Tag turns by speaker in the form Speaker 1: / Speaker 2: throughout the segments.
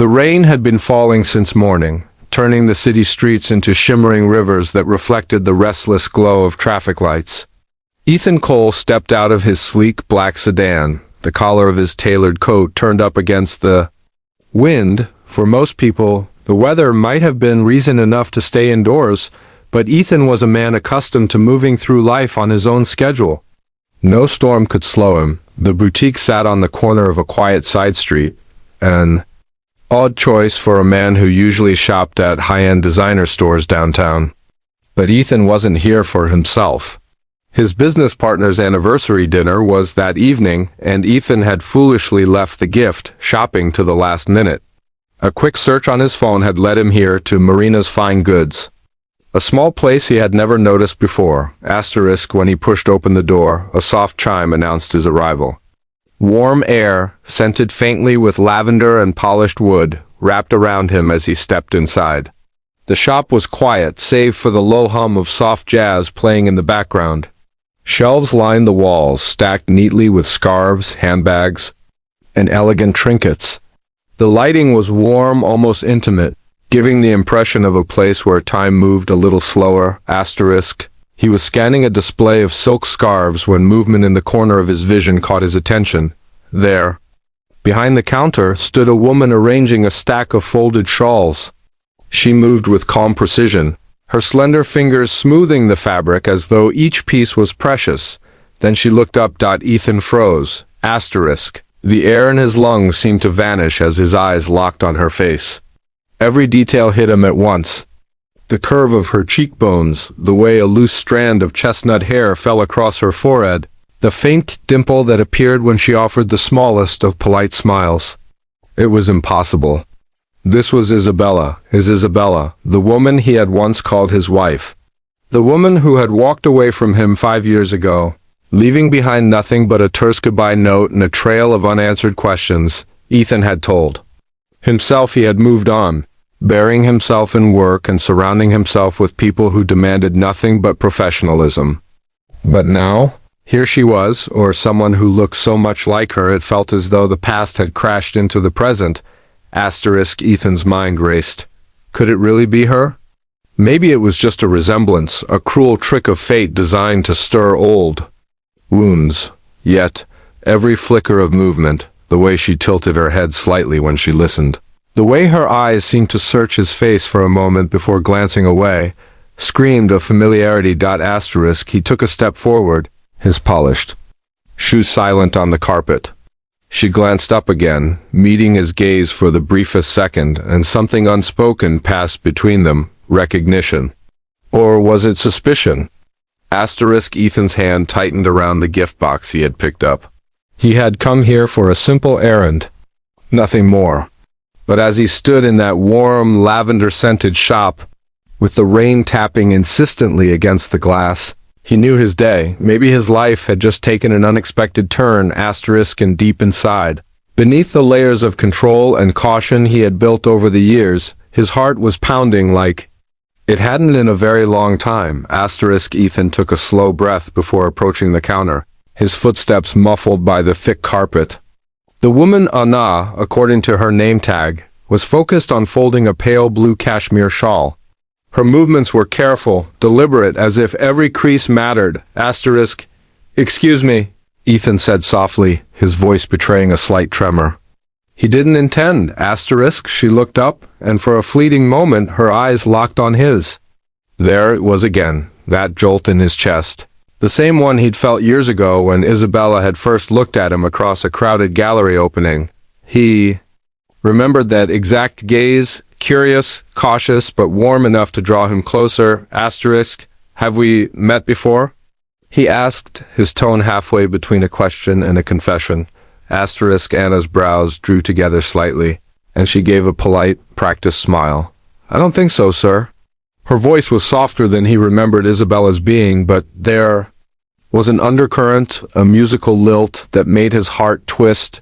Speaker 1: The rain had been falling since morning, turning the city streets into shimmering rivers that reflected the restless glow of traffic lights. Ethan Cole stepped out of his sleek black sedan, the collar of his tailored coat turned up against the wind. For most people, the weather might have been reason enough to stay indoors, but Ethan was a man accustomed to moving through life on his own schedule. No storm could slow him. The boutique sat on the corner of a quiet side street, an odd choice for a man who usually shopped at high-end designer stores downtown. But Ethan wasn't here for himself. His business partner's anniversary dinner was that evening, and Ethan had foolishly left the gift shopping to the last minute. A quick search on his phone had led him here to Marina's Fine Goods, a small place he had never noticed before. When he pushed open the door, a soft chime announced his arrival. Warm air, scented faintly with lavender and polished wood, wrapped around him as he stepped inside. The shop was quiet, save for the low hum of soft jazz playing in the background. Shelves lined the walls, stacked neatly with scarves, handbags, and elegant trinkets. The lighting was warm, almost intimate, giving the impression of a place where time moved a little slower. He was scanning a display of silk scarves when movement in the corner of his vision caught his attention. There, behind the counter, stood a woman arranging a stack of folded shawls. She moved with calm precision, her slender fingers smoothing the fabric as though each piece was precious. Then she looked up. Ethan froze. The air in his lungs seemed to vanish as his eyes locked on her face. Every detail hit him at once. The curve of her cheekbones, the way a loose strand of chestnut hair fell across her forehead, the faint dimple that appeared when she offered the smallest of polite smiles. It was impossible. This was Isabella, the woman he had once called his wife. The woman who had walked away from him 5 years ago, leaving behind nothing but a terse goodbye note and a trail of unanswered questions. Ethan had told himself he had moved on, burying himself in work and surrounding himself with people who demanded nothing but professionalism. But now, here she was, or someone who looked so much like her it felt as though the past had crashed into the present. Ethan's mind raced. Could it really be her? Maybe it was just a resemblance, a cruel trick of fate designed to stir old wounds. Yet, every flicker of movement, the way she tilted her head slightly when she listened, the way her eyes seemed to search his face for a moment before glancing away, screamed of familiarity. He took a step forward, his polished shoes silent on the carpet. She glanced up again, meeting his gaze for the briefest second, and something unspoken passed between them. Recognition. Or was it suspicion? Ethan's hand tightened around the gift box he had picked up. He had come here for a simple errand. Nothing more. But as he stood in that warm, lavender-scented shop, with the rain tapping insistently against the glass, he knew his day. Maybe his life had just taken an unexpected turn. And deep inside, beneath the layers of control and caution he had built over the years, his heart was pounding like it hadn't in a very long time. Ethan took a slow breath before approaching the counter, his footsteps muffled by the thick carpet. The woman Anna, according to her name tag, was focused on folding a pale blue cashmere shawl. Her movements were careful, deliberate, as if every crease mattered. Excuse me, Ethan said softly, his voice betraying a slight tremor. He didn't intend. She looked up, and for a fleeting moment her eyes locked on his. There it was again, that jolt in his chest. The same one he'd felt years ago when Isabella had first looked at him across a crowded gallery opening. He remembered that exact gaze, curious, cautious, but warm enough to draw him closer. Have we met before? He asked, his tone halfway between a question and a confession. Anna's brows drew together slightly, and she gave a polite, practiced smile. I don't think so, sir. Her voice was softer than he remembered Isabella's being, but there was an undercurrent, a musical lilt that made his heart twist.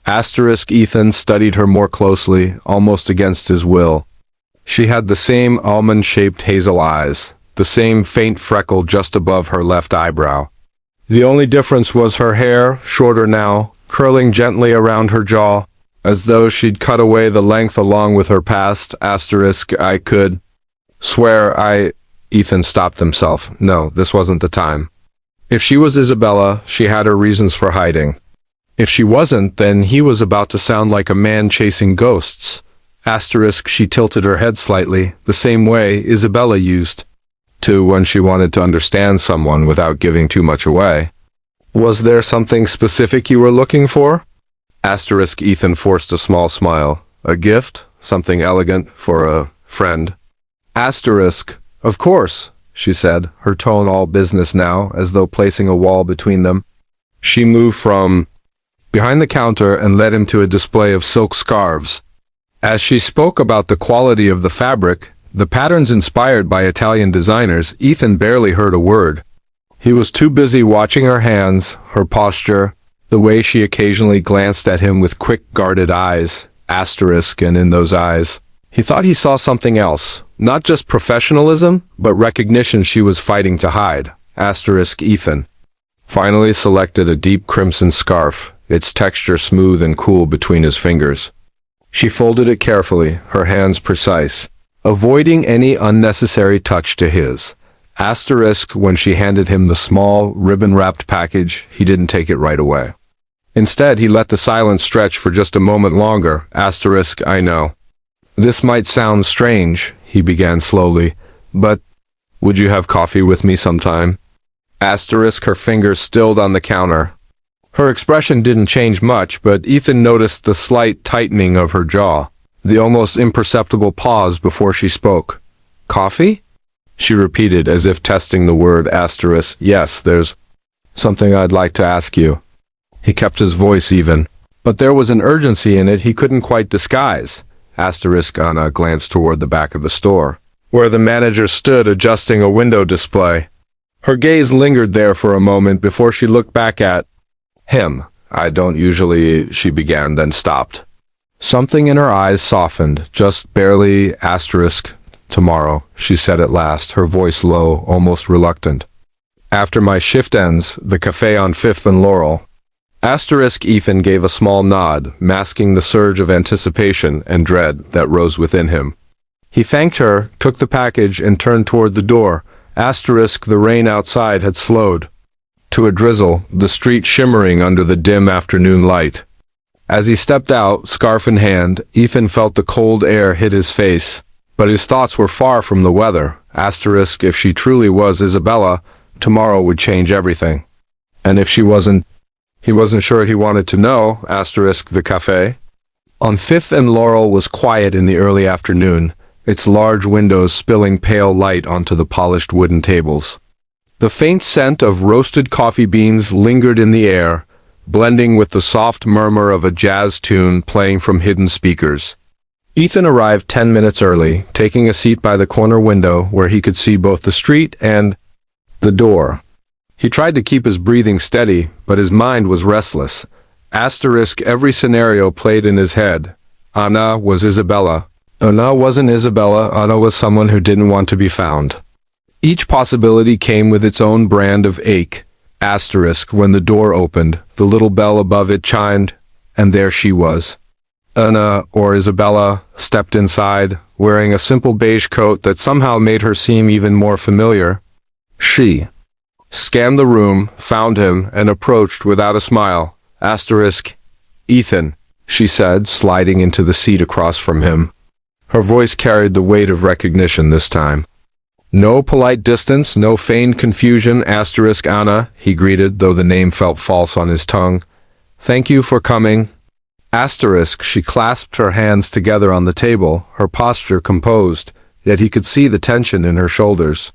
Speaker 1: Ethan studied her more closely, almost against his will. She had the same almond-shaped hazel eyes, the same faint freckle just above her left eyebrow. The only difference was her hair, shorter now, curling gently around her jaw. as though she'd cut away the length along with her past. Asterisk, I could swear Ethan stopped himself. No, this wasn't the time. If she was Isabella, she had her reasons for hiding. If she wasn't, then he was about to sound like a man chasing ghosts. Asterisk, she tilted her head slightly, the same way Isabella used to when she wanted to understand someone without giving too much away. Was there something specific you were looking for? Asterisk, Ethan forced a small smile. A gift? Something elegant for a friend? Asterisk, of course, she said, her tone all business now, as though placing a wall between them. She moved from behind the counter and led him to a display of silk scarves. As she spoke about the quality of the fabric, the patterns inspired by Italian designers, Ethan barely heard a word. He was too busy watching her hands, her posture, the way she occasionally glanced at him with quick, guarded eyes, asterisk, and in those eyes, he thought he saw something else, not just professionalism, but recognition she was fighting to hide. Asterisk, Ethan finally selected a deep crimson scarf, its texture smooth and cool between his fingers. She folded it carefully, her hands precise, avoiding any unnecessary touch to his. Asterisk, when she handed him the small, ribbon-wrapped package, he didn't take it right away. Instead, he let the silence stretch for just a moment longer. Asterisk, I know. This might sound strange, he began slowly, but would you have coffee with me sometime? Asterisk, her fingers stilled on the counter. Her expression didn't change much, but Ethan noticed the slight tightening of her jaw, the almost imperceptible pause before she spoke. Coffee? She repeated, as if testing the word. Asterisk, yes, there's something I'd like to ask you. He kept his voice even, but there was an urgency in it he couldn't quite disguise. Asterisk, Anna glanced toward the back of the store, where the manager stood adjusting a window display. Her gaze lingered there for a moment before she looked back at him. I don't usually, she began, then stopped. Something in her eyes softened, just barely. Asterisk, tomorrow, she said at last, her voice low, almost reluctant. After my shift ends, the cafe on 5th and Laurel. Asterisk, Ethan gave a small nod, masking the surge of anticipation and dread that rose within him. He thanked her, took the package, and turned toward the door. Asterisk, the rain outside had slowed to a drizzle, the street shimmering under the dim afternoon light. As he stepped out, scarf in hand, Ethan felt the cold air hit his face, but his thoughts were far from the weather. Asterisk, if she truly was Isabella, tomorrow would change everything. And if she wasn't, he wasn't sure he wanted to know. Asterisk, the cafe on 5th and Laurel was quiet in the early afternoon, its large windows spilling pale light onto the polished wooden tables. The faint scent of roasted coffee beans lingered in the air, blending with the soft murmur of a jazz tune playing from hidden speakers. Ethan arrived 10 minutes early, taking a seat by the corner window where he could see both the street and the door. He tried to keep his breathing steady, but his mind was restless. Asterisk, every scenario played in his head. Anna was Isabella. Anna wasn't Isabella. Anna was someone who didn't want to be found. Each possibility came with its own brand of ache. Asterisk, when the door opened, the little bell above it chimed, and there she was. Anna, or Isabella, stepped inside, wearing a simple beige coat that somehow made her seem even more familiar. She scanned the room, found him, and approached without a smile. Asterisk, Ethan, she said, sliding into the seat across from him. Her voice carried the weight of recognition this time. No polite distance, no feigned confusion. Asterisk, Anna, he greeted, though the name felt false on his tongue. Thank you for coming. Asterisk, she clasped her hands together on the table, her posture composed, yet he could see the tension in her shoulders.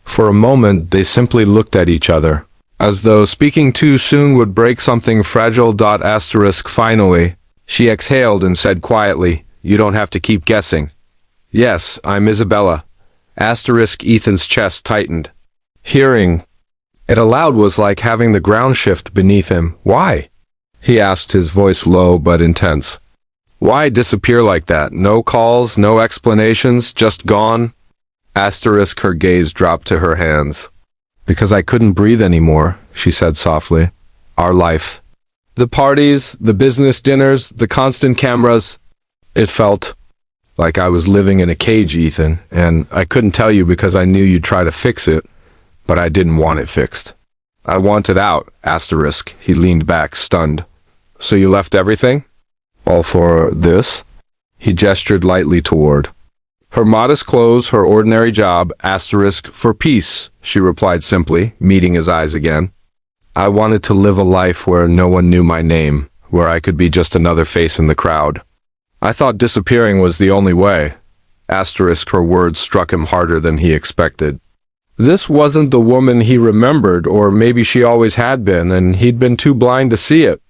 Speaker 1: For a moment, they simply looked at each other, as though speaking too soon would break something fragile. Asterisk, finally, she exhaled and said quietly, You don't have to keep guessing. Yes, I'm Isabella. Asterisk, Ethan's chest tightened. Hearing it aloud was like having the ground shift beneath him. Why? He asked, his voice low but intense. Why disappear like that? No calls, no explanations, just gone? Asterisk, her gaze dropped to her hands. Because I couldn't breathe anymore, she said softly. Our life The parties, the business dinners, the constant cameras. It felt like I was living in a cage, Ethan, and I couldn't tell you because I knew you'd try to fix it, but I didn't want it fixed. I wanted out, asterisk. He leaned back, stunned. So you left everything? All for this? He gestured lightly toward her modest clothes, her ordinary job, asterisk, for peace, she replied simply, meeting his eyes again. I wanted to live a life where no one knew my name, where I could be just another face in the crowd. I thought disappearing was the only way. Asterisk, her words struck him harder than he expected. This wasn't the woman he remembered, or maybe she always had been, and he'd been too blind to see it.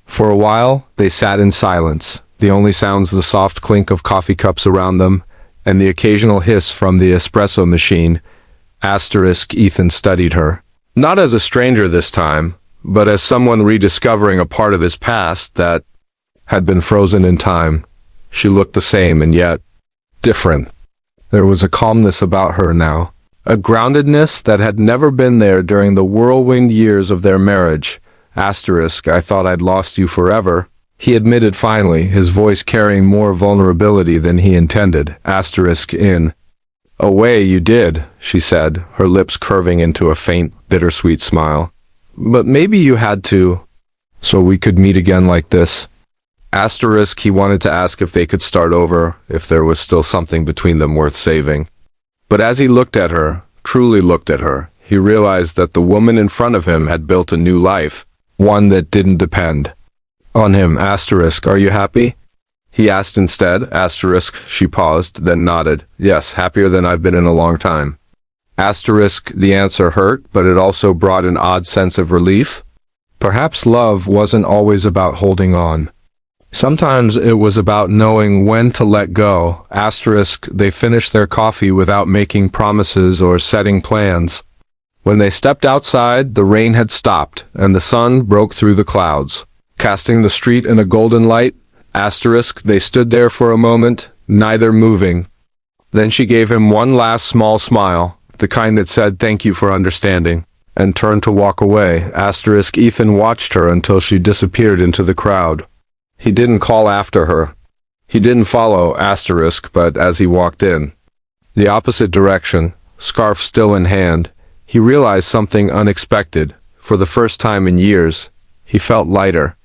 Speaker 1: For a while, they sat in silence, the only sounds the soft clink of coffee cups around them, and the occasional hiss from the espresso machine. Asterisk, Ethan studied her. Not as a stranger this time, but as someone rediscovering a part of his past that had been frozen in time. She looked the same and yet different. There was a calmness about her now, a groundedness that had never been there during the whirlwind years of their marriage. Asterisk, I thought I'd lost you forever, he admitted finally, his voice carrying more vulnerability than he intended. Asterisk, in a way you did, she said, her lips curving into a faint, bittersweet smile. But maybe you had to, so we could meet again like this. Asterisk, he wanted to ask if they could start over, if there was still something between them worth saving. But as he looked at her, truly looked at her, he realized that the woman in front of him had built a new life, one that didn't depend on him. Asterisk, are you happy? He asked instead. Asterisk, she paused, then nodded. Yes, happier than I've been in a long time. Asterisk, the answer hurt, but it also brought an odd sense of relief. Perhaps love wasn't always about holding on. Sometimes it was about knowing when to let go. Asterisk, they finished their coffee without making promises or setting plans. When they stepped outside, the rain had stopped, and the sun broke through the clouds, casting the street in a golden light. Asterisk, they stood there for a moment, neither moving. Then she gave him one last small smile, the kind that said thank you for understanding, and turned to walk away. Asterisk, Ethan watched her until she disappeared into the crowd. He didn't call after her. He didn't follow, asterisk, but as he walked in the opposite direction, scarf still in hand, he realized something unexpected. For the first time in years, he felt lighter.